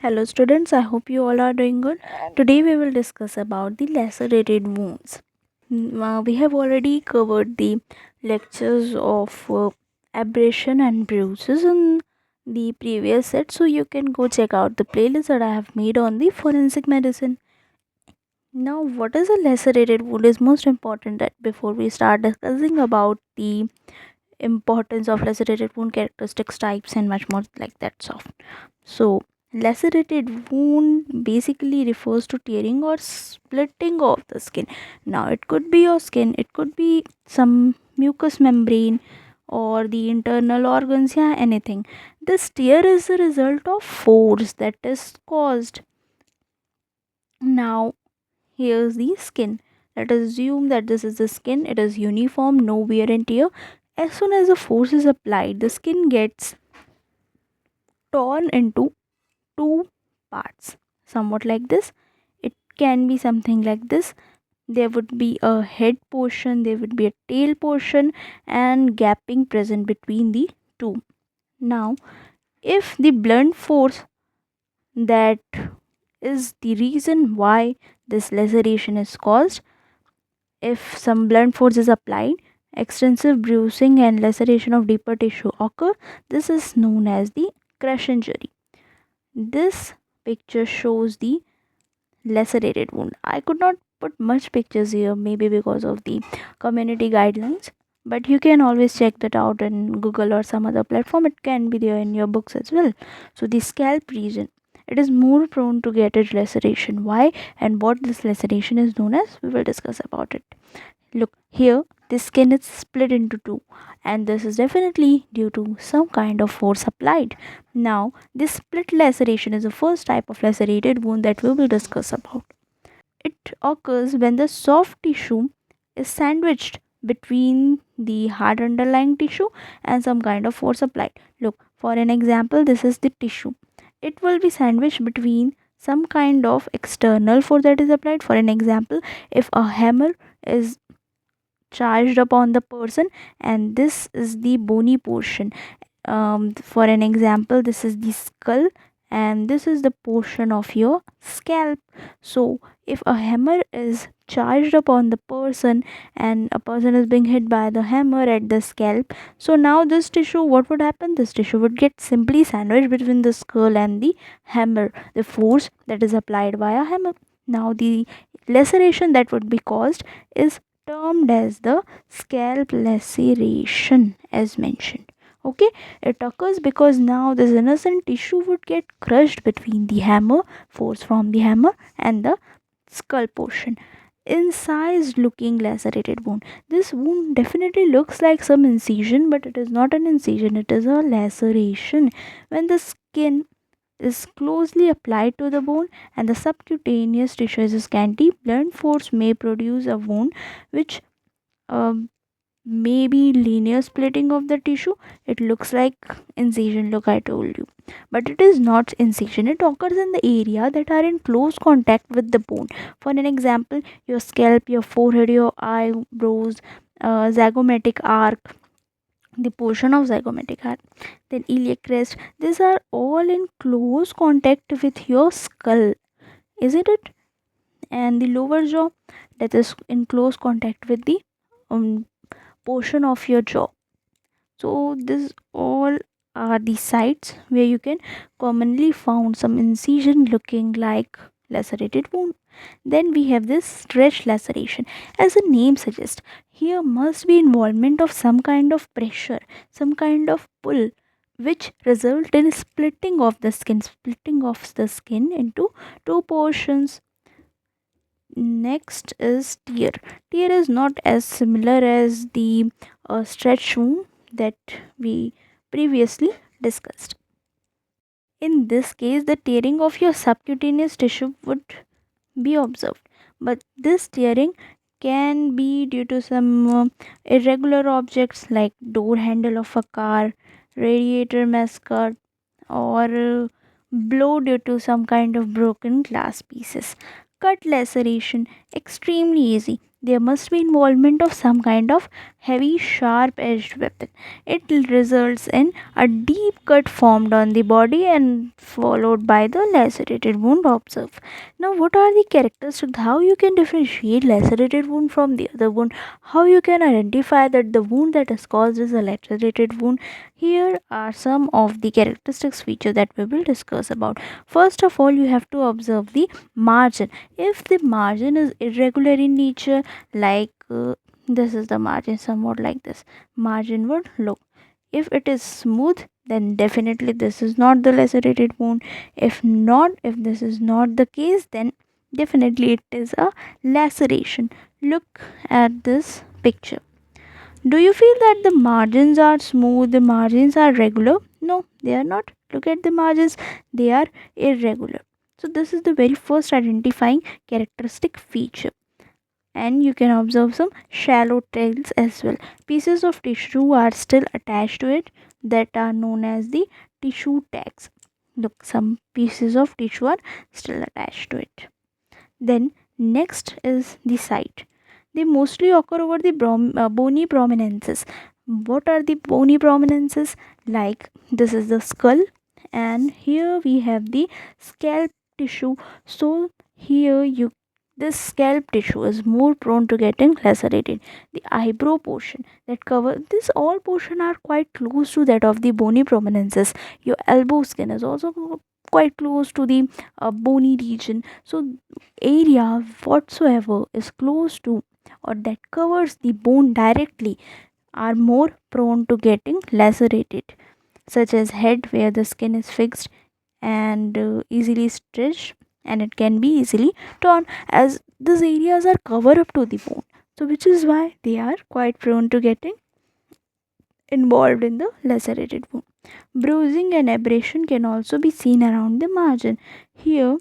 Hello students, I hope you all are doing good. Today we will discuss about the lacerated wounds. We have already covered the lectures of abrasion and bruises in the previous set, so you can go check out the playlist that I have made on the forensic medicine. Now, what is a lacerated wound is most important that before we start discussing about the importance of lacerated wound characteristics, types and much more like that stuff. So, lacerated wound basically refers to tearing or splitting of the skin. Now, it could be your skin, it could be some mucous membrane or the internal organs, yeah, anything. This tear is the result of force that is caused. Now, here's the skin. Let us assume that this is the skin, it is uniform, no wear and tear. As soon as the force is applied, the skin gets torn into two parts, somewhat like this. It can be something like this. There would be a head portion, there would be a tail portion, and gapping present between the two. Now, if the blunt force that is the reason why this laceration is caused, if some blunt force is applied, extensive bruising and laceration of deeper tissue occur. This is known as the crush injury. This picture shows the lacerated wound. I could not put much pictures here, maybe because of the community guidelines, but you can always check that out in Google or some other platform. It can be there in your books as well. So, the scalp region, it is more prone to get a laceration. Why and what this laceration is known as, we will discuss about it. Look here, the skin is split into two, and this is definitely due to some kind of force applied. Now, this split laceration is the first type of lacerated wound that we will discuss about. It occurs when the soft tissue is sandwiched between the hard underlying tissue and some kind of force applied. Look, for an example, this is the tissue. It will be sandwiched between some kind of external force that is applied. For an example, if a hammer is charged upon the person and this is the bony portion, for an example, this is the skull and this is the portion of your scalp. So if a hammer is charged upon the person and a person is being hit by the hammer at the scalp, so now this tissue, what would happen, this tissue would get simply sandwiched between the skull and the hammer, the force that is applied by a hammer. Now the laceration that would be caused is termed as the scalp laceration, as mentioned. Okay, it occurs because now this innocent tissue would get crushed between the hammer, force from the hammer, and the skull portion. Incised looking lacerated wound. This wound definitely looks like some incision, but it is not an incision, it is a laceration. When the skin is closely applied to the bone and the subcutaneous tissue is scanty, blunt force may produce a wound which um, may be linear splitting of the tissue. It looks like incision, look, I told you, but it is not incision. It occurs in the area that are in close contact with the bone. For an example, your scalp, your forehead, your eyebrows, zygomatic arc, the portion of zygomatic arc, then iliac crest, these are all in close contact with your skull, isn't it? And the lower jaw, that is in close contact with the um, portion of your jaw. So this all are the sites where you can commonly found some incision looking like lacerated wound. Then we have this stretch laceration. As the name suggests, here must be involvement of some kind of pressure, some kind of pull, which result in splitting of the skin into two portions. Next is tear. Tear is not as similar as the stretch wound that we previously discussed. In this case, the tearing of your subcutaneous tissue would be observed, but this tearing can be due to some irregular objects like door handle of a car, radiator mascot, or blow due to some kind of broken glass pieces. Cut laceration, extremely easy. there must be involvement of some kind of heavy sharp edged weapon. It results in a deep cut formed on the body and followed by the lacerated wound observed. Now what are the characteristics, how you can differentiate lacerated wound from the other wound, how you can identify that the wound that is caused is a lacerated wound? Here are some of the characteristics feature that we will discuss about. First of all, you have to observe the margin. If the margin is irregular in nature, like this is the margin somewhat like this, margin would look. If it is smooth, then definitely this is not the lacerated wound. If not, if this is not the case, then definitely it is a laceration. Look at this picture. Do you feel that the margins are smooth, the margins are regular? No, they are not. Look at the margins, they are irregular. So this is the very first identifying characteristic feature. And you can observe some shallow tails as well. Pieces of tissue are still attached to it that are known as the tissue tags. Look, some pieces of tissue are still attached to it. Then next is the site. They mostly occur over the bony prominences. What are the bony prominences? Like this is the skull, and here we have the scalp tissue. So here you, this scalp tissue is more prone to getting lacerated. The eyebrow portion that cover this, all portion are quite close to that of the bony prominences. Your elbow skin is also quite close to the bony region. So area whatsoever is close to or that covers the bone directly are more prone to getting lacerated, such as head where the skin is fixed and easily stretched, and it can be easily torn as these areas are covered up to the bone, so which is why they are quite prone to getting involved in the lacerated wound. Bruising and abrasion can also be seen around the margin. Here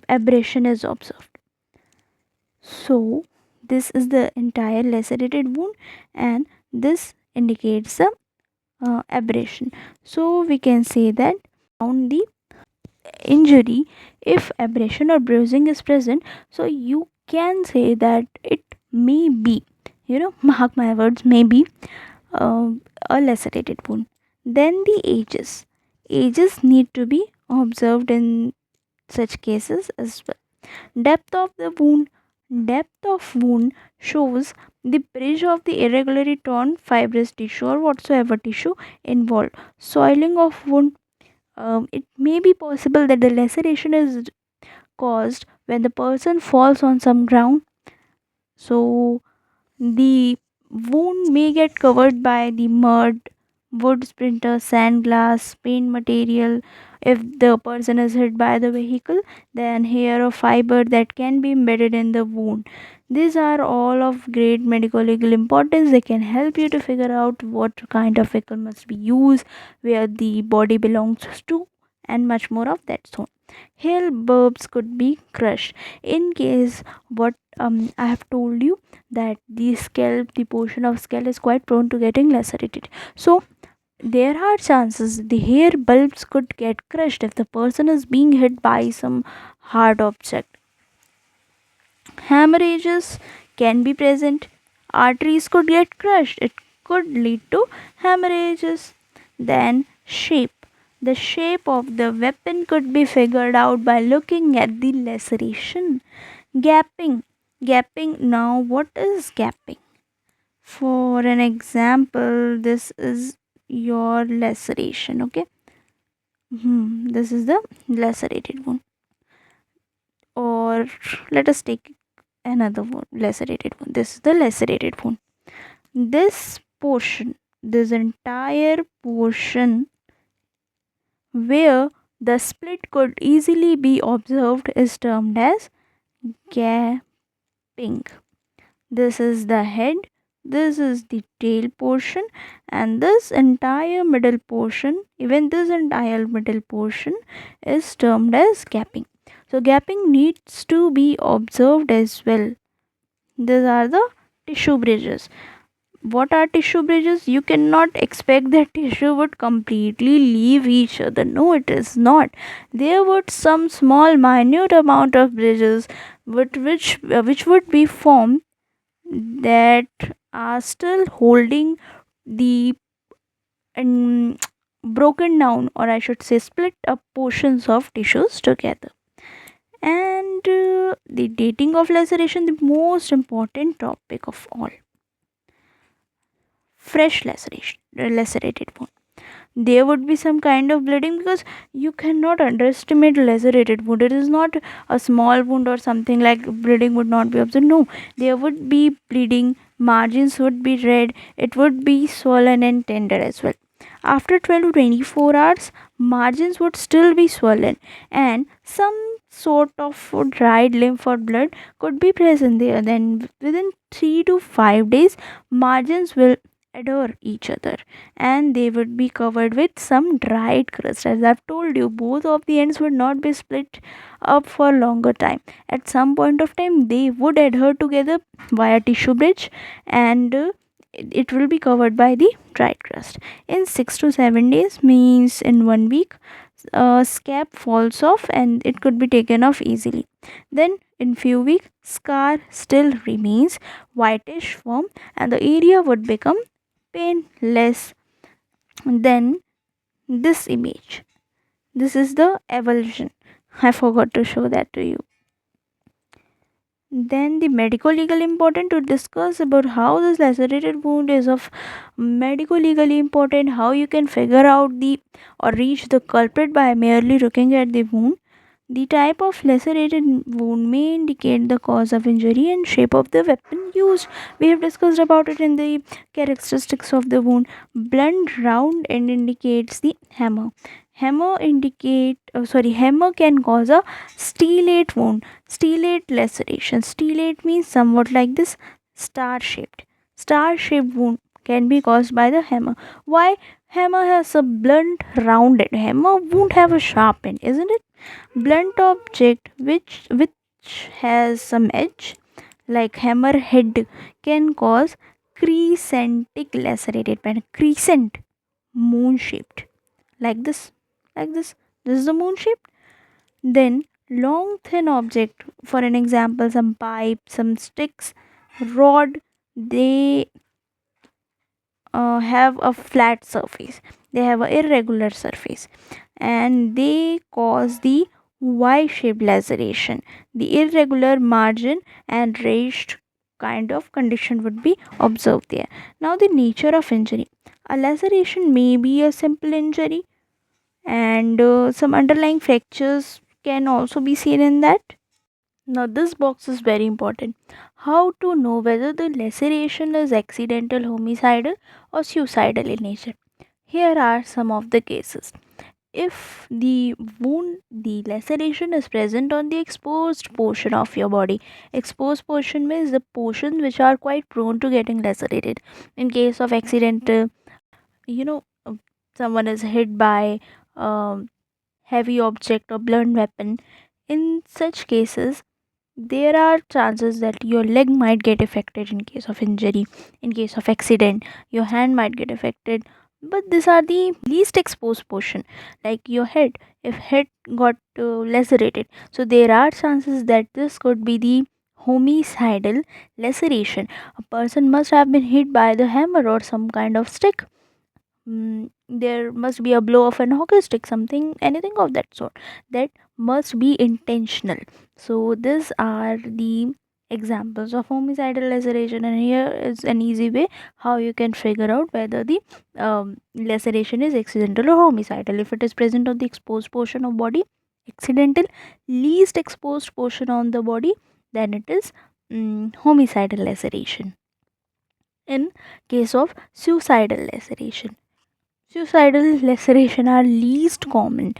abrasion is observed. So this is the entire lacerated wound, and this indicates the abrasion. So we can say that on the injury, if abrasion or bruising is present, so you can say that it may be, mark my words, may be uh, a lacerated wound. Then the ages need to be observed in such cases as well. Depth of the wound. Depth of wound shows the bridge of the irregularly torn fibrous tissue or whatsoever tissue involved. Soiling of wound. It may be possible that the laceration is caused when the person falls on some ground. So the wound may get covered by the mud, wood splinter, sand, glass, paint material. If the person is hit by the vehicle, then hair or fiber that can be embedded in the wound. These are all of great medico-legal importance. They can help you to figure out what kind of vehicle must be used, where the body belongs to, and much more of that sort. Hair bulbs could be crushed in case what I have told you, that the scalp, the portion of scalp is quite prone to getting lacerated. So there are chances the hair bulbs could get crushed if the person is being hit by some hard object. Hemorrhages can be present. Arteries could get crushed. It could lead to hemorrhages. Then shape. The shape of the weapon could be figured out by looking at the laceration. Gapping. Gapping. Now, what is gapping? For an example, this is your laceration. Okay. This is the lacerated one. Or let us take another one, lacerated one. This is the lacerated one. This portion, this entire portion where the split could easily be observed is termed as gapping. This is the head, this is the tail portion, and this entire middle portion, even this entire middle portion is termed as gapping. So gapping needs to be observed as well. These are the tissue bridges. what are tissue bridges? You cannot expect that tissue would completely leave each other. No, it is not. There would some small minute amount of bridges which would be formed, that are still holding the um, broken down, or I should say split up portions of tissues together. And the dating of laceration, the most important topic of all. Fresh laceration, lacerated wound, there would be some kind of bleeding, because you cannot underestimate lacerated wound. It is not a small wound or something like bleeding would not be observed. No, there would be bleeding, margins would be red, it would be swollen and tender as well. After 12 to 24 hours, margins would still be swollen, and some sort of dried lymph or blood could be present there. Then within 3 to 5 days, margins will adhere each other, and they would be covered with some dried crust. As I've told you, both of the ends would not be split up for longer time. At some point of time, they would adhere together via tissue bridge, and it will be covered by the dried crust. In 6 to 7 days, means in 1 week, scab falls off and it could be taken off easily. Then in few weeks, scar still remains whitish form, and the area would become painless. Then this image, this is the evolution. I forgot to show that to you. Then the medico-legal important to discuss about how this lacerated wound is of medico-legally important, how you can figure out the or reach the culprit by merely looking at the wound. The type of lacerated wound may indicate the cause of injury and shape of the weapon used. We have discussed about it in the characteristics of the wound. Blunt round end indicates the hammer. Hammer can cause a stellate wound. Stellate laceration. Stellate means somewhat like this, star shaped. Star shaped wound can be caused by the hammer. Why? Hammer has a blunt rounded. Hammer won't have a sharp end, isn't it? Blunt object which has some edge, like hammer head, can cause crescentic lacerated pattern. Crescent, moon shaped, like this is the moon shape. Then long thin object, for an example, some pipe, some sticks, rod, they have a flat surface, they have a irregular surface, and they cause the Y-shaped laceration. The irregular margin and raised kind of condition would be observed there. Now the nature of injury. A laceration may be a simple injury, and some underlying fractures can also be seen in that. Now this box is very important. How to know whether the laceration is accidental, homicidal, or suicidal in nature? Here are some of the cases. If the wound, the laceration is present on the exposed portion of your body. Exposed portion means the portions which are quite prone to getting lacerated. In case of accidental, you know, someone is hit by um, heavy object or blunt weapon. In such cases, there are chances that your leg might get affected in case of injury. In case of accident, your hand might get affected. But these are the least exposed portion, like your head. If head got lacerated, so there are chances that this could be the homicidal laceration. A person must have been hit by the hammer or some kind of stick. There must be a blow of an hockey stick, something, anything of that sort. That must be intentional. So these are the examples of homicidal laceration, and here is an easy way how you can figure out whether the laceration is accidental or homicidal. If it is present on the exposed portion of body, accidental. Least exposed portion on the body, then it is homicidal laceration. In case of suicidal laceration, suicidal laceration are least common.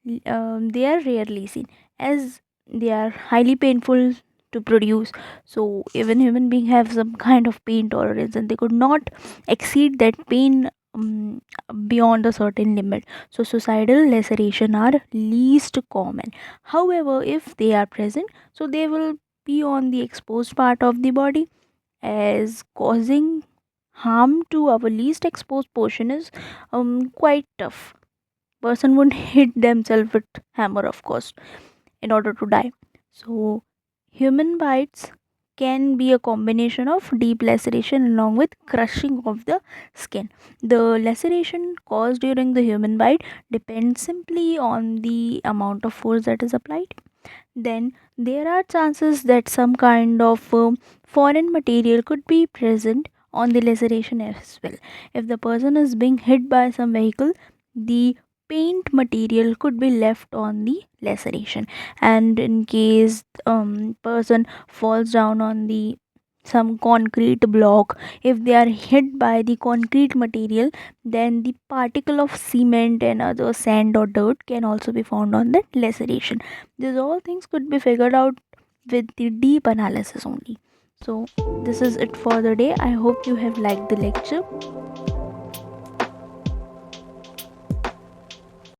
They are rarely seen, as they are highly painful to produce. So even human being have some kind of pain tolerance, and they could not exceed that pain beyond a certain limit. So suicidal laceration are least common. However, if they are present, so they will be on the exposed part of the body, as causing harm to our least exposed portion is quite tough. Person would hit themselves with hammer, of course, in order to die. So human bites can be a combination of deep laceration along with crushing of the skin. The laceration caused during the human bite depends simply on the amount of force that is applied. Then there are chances that some kind of foreign material could be present on the laceration as well. If the person is being hit by some vehicle, the paint material could be left on the laceration, and in case person falls down on the some concrete block, if they are hit by the concrete material, then the particle of cement and other sand or dirt can also be found on that laceration. These all things could be figured out with the deep analysis only. So this is it for the day. I hope you have liked the lecture.